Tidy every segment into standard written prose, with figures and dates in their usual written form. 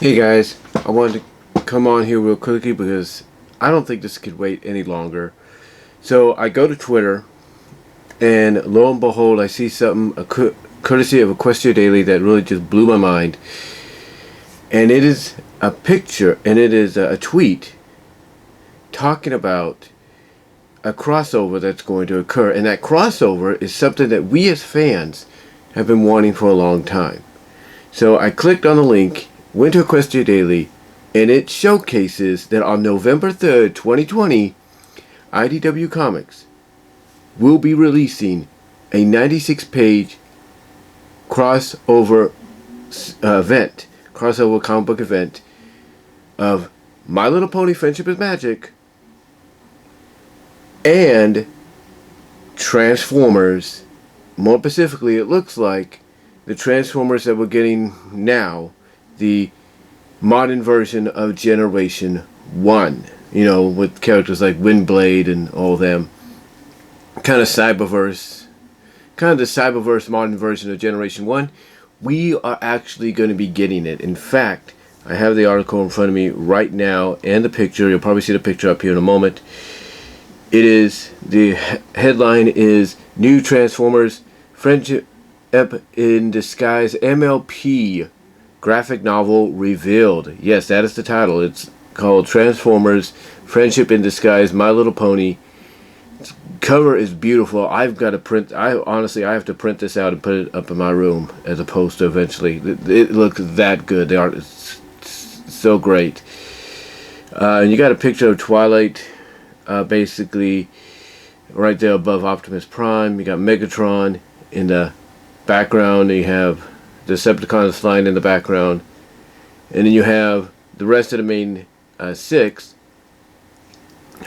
Hey guys, I wanted to come on here real quickly because I don't think this could wait any longer. So I go to Twitter, and lo and behold, I see something, courtesy of Equestria Daily, that really just blew my mind. And it is a picture, and it is a tweet talking about a crossover that's going to occur. And that crossover is something that we as fans have been wanting for a long time. So I clicked on the link, went to Equestria Daily, and it showcases that on November 3rd, 2020, IDW Comics will be releasing a 96-page crossover crossover comic book event of My Little Pony Friendship is Magic and Transformers. More specifically, it looks like the Transformers that we're getting now, the modern version of Generation 1, you know, with characters like Windblade and all them. Kind of the Cyberverse modern version of Generation 1. We are actually going to be getting it. In fact, I have the article in front of me right now and the picture. You'll probably see the picture up here in a moment. The headline is New Transformers Friendship in Disguise MLP graphic novel revealed. Yes, that is the title. It's called Transformers Friendship in Disguise My Little Pony. Its cover is beautiful. I've got to print. I have to print this out and put it up in my room as a poster eventually. It looks that good. The art is so great. And you got a picture of Twilight, basically right there above Optimus Prime. You got Megatron in the background. You have Decepticons flying in the background, and then you have the rest of the main six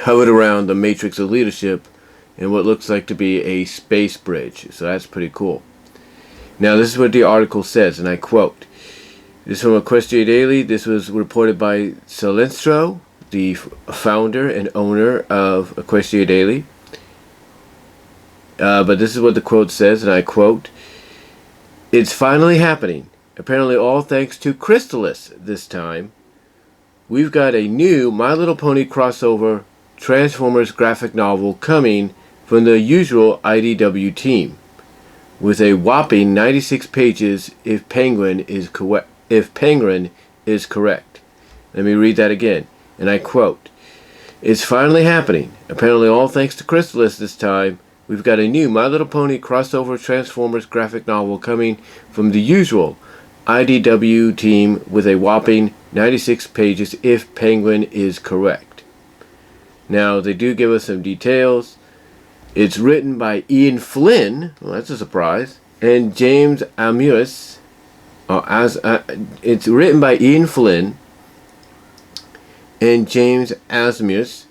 hovered around the Matrix of Leadership in what looks like to be a space bridge. So that's pretty cool. Now this is what the article says, and I quote. This is from Equestria Daily. This was reported by Celestro, the founder and owner of Equestria Daily. But this is what the quote says, and I quote, "It's finally happening. Apparently all thanks to Chrysalis this time. We've got a new My Little Pony crossover Transformers graphic novel coming from the usual IDW team, with a whopping 96 pages if Penguin is correct. Let me read that again, and I quote, "It's finally happening. Apparently all thanks to Chrysalis this time. We've got a new My Little Pony crossover Transformers graphic novel coming from the usual IDW team with a whopping 96 pages if Penguin is correct." Now, they do give us some details. It's written by Ian Flynn, well, that's a surprise, and James Asmus. It's written by Ian Flynn and James Asmus.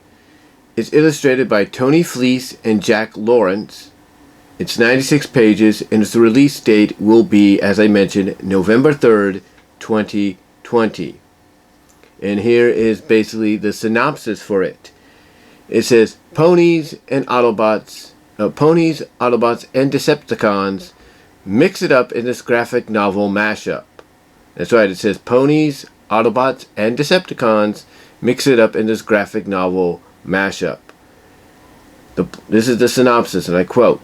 It's illustrated by Tony Fleecs and Jack Lawrence. It's 96 pages, and its release date will be, as I mentioned, November 3rd, 2020. And here is basically the synopsis for it. It says, Ponies, Autobots, and Decepticons mix it up in this graphic novel mashup. That's right, it says Ponies, Autobots, and Decepticons mix it up in this graphic novel mashup. This is the synopsis, and I quote,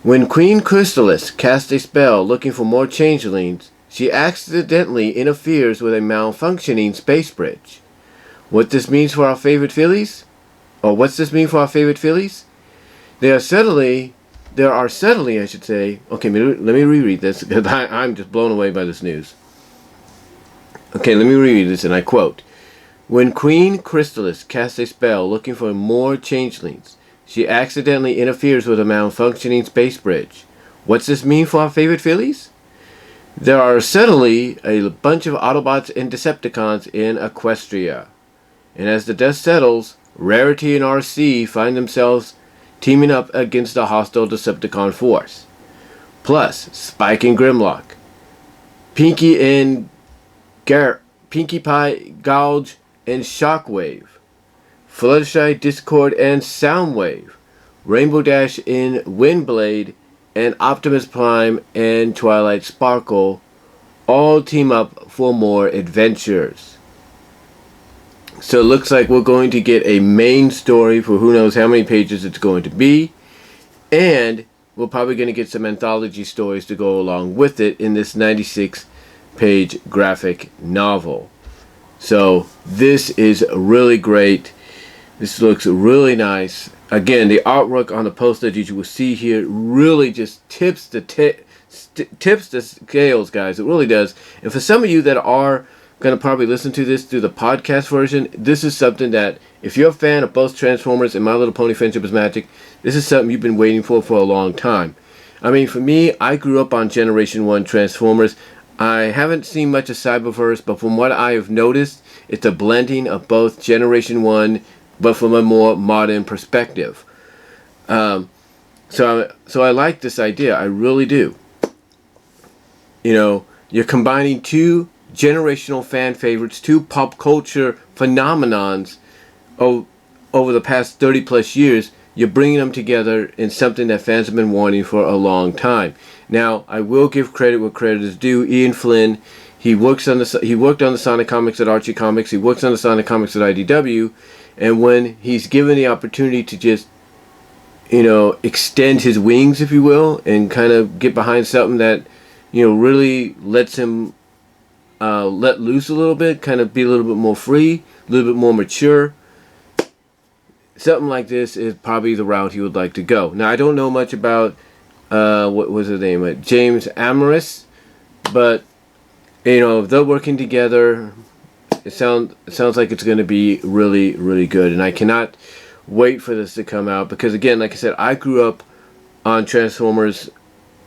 "When Queen Chrysalis casts a spell looking for more changelings, she accidentally interferes with a malfunctioning space bridge. What's this mean for our favorite fillies? There are suddenly, I should say." Okay, let me reread this, because I'm just blown away by this news. Okay, let me reread this, and I quote, "When Queen Chrysalis casts a spell looking for more changelings, she accidentally interferes with a malfunctioning space bridge. What's this mean for our favorite fillies? There are suddenly a bunch of Autobots and Decepticons in Equestria. And as the dust settles, Rarity and Arcee find themselves teaming up against a hostile Decepticon force. Plus, Spike and Grimlock, Pinkie Pie, Gouge, and Shockwave, Fluttershy, Discord, and Soundwave, Rainbow Dash in Windblade, and Optimus Prime and Twilight Sparkle all team up for more adventures. So it looks like we're going to get a main story for who knows how many pages it's going to be. And we're probably going to get some anthology stories to go along with it in this 96-page graphic novel. So this is really great. This looks really nice. Again, the artwork on the poster that you will see here really just tips the scales, guys. It really does. And for some of you that are going to probably listen to this through the podcast version, this is something that, if you're a fan of both Transformers and My Little Pony Friendship is Magic, this is something you've been waiting for a long time. I mean, for me, I grew up on Generation 1 Transformers. I haven't seen much of Cyberverse, but from what I have noticed, it's a blending of both Generation 1, but from a more modern perspective. So I like this idea. I really do. You know, you're combining two generational fan favorites, two pop culture phenomenons over the past 30 plus years. You're bringing them together in something that fans have been wanting for a long time. Now, I will give credit where credit is due. Ian Flynn, he worked on the Sonic comics at Archie Comics. He works on the Sonic comics at IDW, and when he's given the opportunity to just, you know, extend his wings, if you will, and kind of get behind something that, you know, really lets him let loose a little bit, kind of be a little bit more free, a little bit more mature. Something like this is probably the route he would like to go. Now, I don't know much about, what was his name? James Amorous, but, you know, if they're working together, it sounds like it's going to be really, really good. And I cannot wait for this to come out because, again, like I said, I grew up on Transformers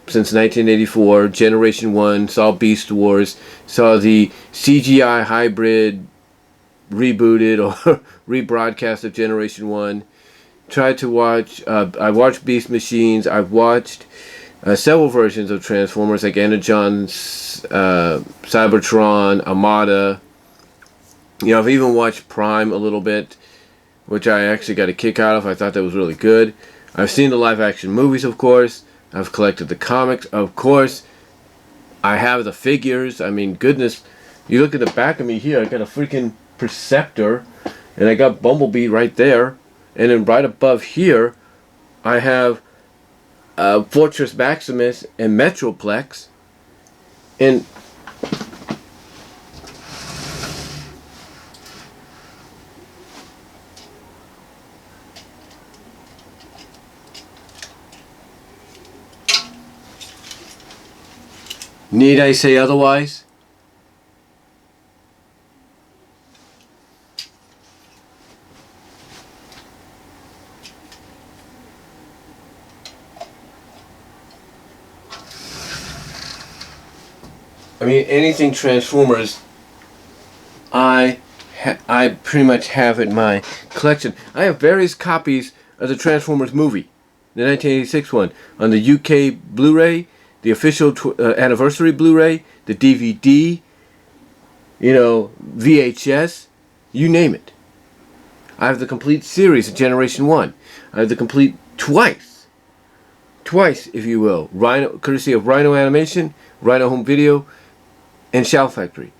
since 1984, Generation 1, saw Beast Wars, saw the CGI hybrid rebooted or rebroadcast of Generation 1. Tried to watch, I watched Beast Machines. I've watched several versions of Transformers like Energon's, Cybertron, Armada. You know, I've even watched Prime a little bit, which I actually got a kick out of. I thought that was really good. I've seen the live action movies, of course. I've collected the comics, of course. I have the figures. I mean, goodness, you look at the back of me here, I got a freaking Perceptor, and I got Bumblebee right there. And then right above here, I have Fortress Maximus and Metroplex. And need I say otherwise? I mean, anything Transformers, I pretty much have in my collection. I have various copies of the Transformers movie, the 1986 one, on the UK Blu-ray, the official anniversary Blu-ray, the DVD, you know, VHS, you name it. I have the complete series of Generation 1. I have the complete twice, if you will, Rhino, courtesy of Rhino Animation, Rhino Home Video, and Shout Factory.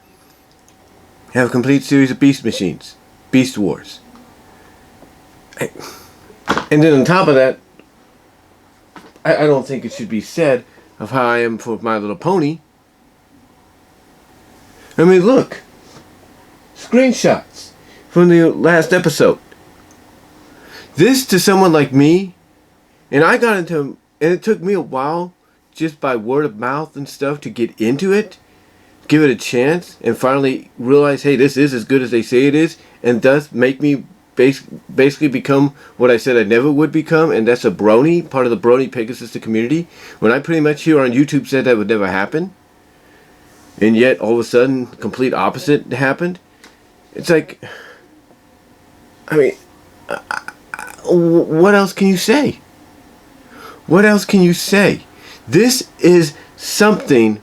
I have a complete series of Beast Machines, Beast Wars. And then on top of that, I don't think it should be said of how I am for My Little Pony. I mean, look. Screenshots from the last episode. This to someone like me, and I got into, and it took me a while, just by word of mouth and stuff, to get into it, give it a chance, and finally realize, hey, this is as good as they say it is, and thus make me basically become what I said I never would become, and that's a brony, part of the Brony Pegasus community, when I pretty much here on YouTube said that would never happen, and yet all of a sudden, complete opposite happened. It's like, I mean, what else can you say? What else can you say? This is something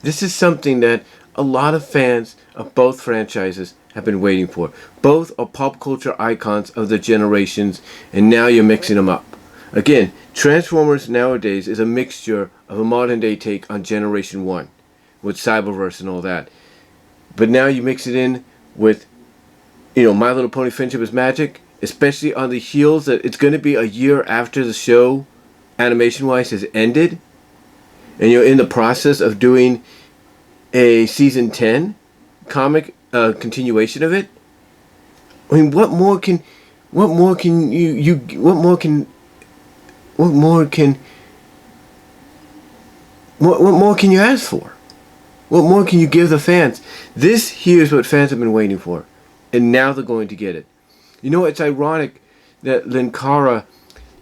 that a lot of fans of both franchises have been waiting for. Both are pop culture icons of their generations, and now you're mixing them up. Again, Transformers nowadays is a mixture of a modern day take on Generation 1 with Cyberverse and all that. But now you mix it in with, My Little Pony Friendship is Magic, especially on the heels that it's going to be a year after the show, animation-wise, has ended. And you're in the process of doing a season 10 comic continuation of it. I mean, what more can you ask for? What more can you give the fans? This here is what fans have been waiting for, and now they're going to get it. It's ironic that Linkara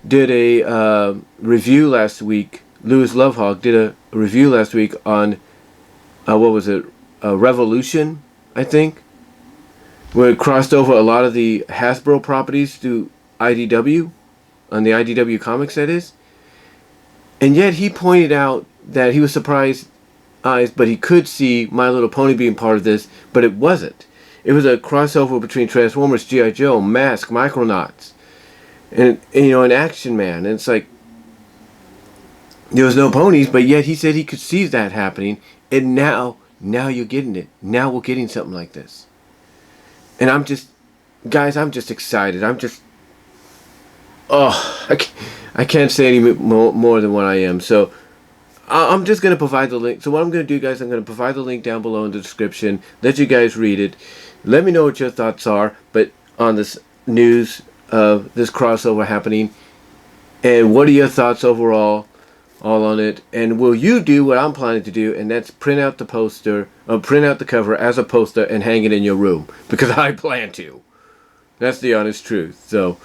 did a review last week. Louis Lovehog did a review last week on Revolution, I think, where it crossed over a lot of the Hasbro properties to IDW, on the IDW comics, that is. And yet he pointed out that he was surprised, but he could see My Little Pony being part of this, but it wasn't. It was a crossover between Transformers, G.I. Joe, Mask, Micronauts, and an Action Man. And it's like, there was no ponies, but yet he said he could see that happening, and now you're getting it. Now we're getting something like this. And I'm just excited. I can't say any more than what I am. So I'm just going to provide the link. So what I'm going to do, guys, I'm going to provide the link down below in the description. Let you guys read it. Let me know what your thoughts are, but on this news of this crossover happening. And what are your thoughts overall all on it? And will you do what I'm planning to do, and that's print out the poster, or print out the cover as a poster and hang it in your room? Because I plan to. That's the honest truth. So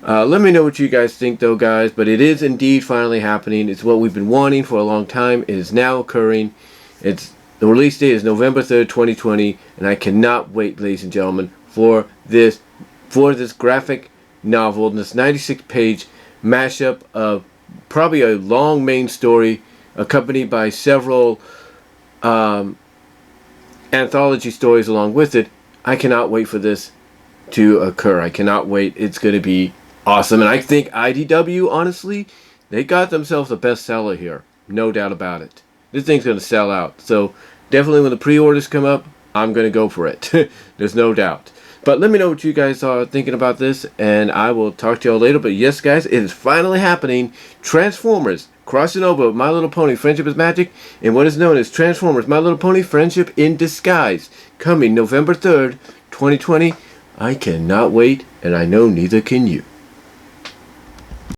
let me know what you guys think, though, guys. But it is indeed finally happening. It's what we've been wanting for a long time. It is now occurring. The release date is November 3rd, 2020, and I cannot wait, ladies and gentlemen, for this graphic novel, this 96-page mashup of probably a long main story accompanied by several anthology stories along with it. I cannot wait for this to occur. I cannot wait. It's going to be awesome. And I think IDW, honestly, they got themselves a bestseller here. No doubt about it. This thing's going to sell out. So definitely when the pre-orders come up, I'm going to go for it. There's no doubt. But let me know what you guys are thinking about this, and I will talk to y'all later. But yes, guys, it is finally happening. Transformers crossing over with My Little Pony Friendship is Magic and what is known as Transformers My Little Pony Friendship in Disguise, coming November 3rd, 2020. I cannot wait, and I know neither can you.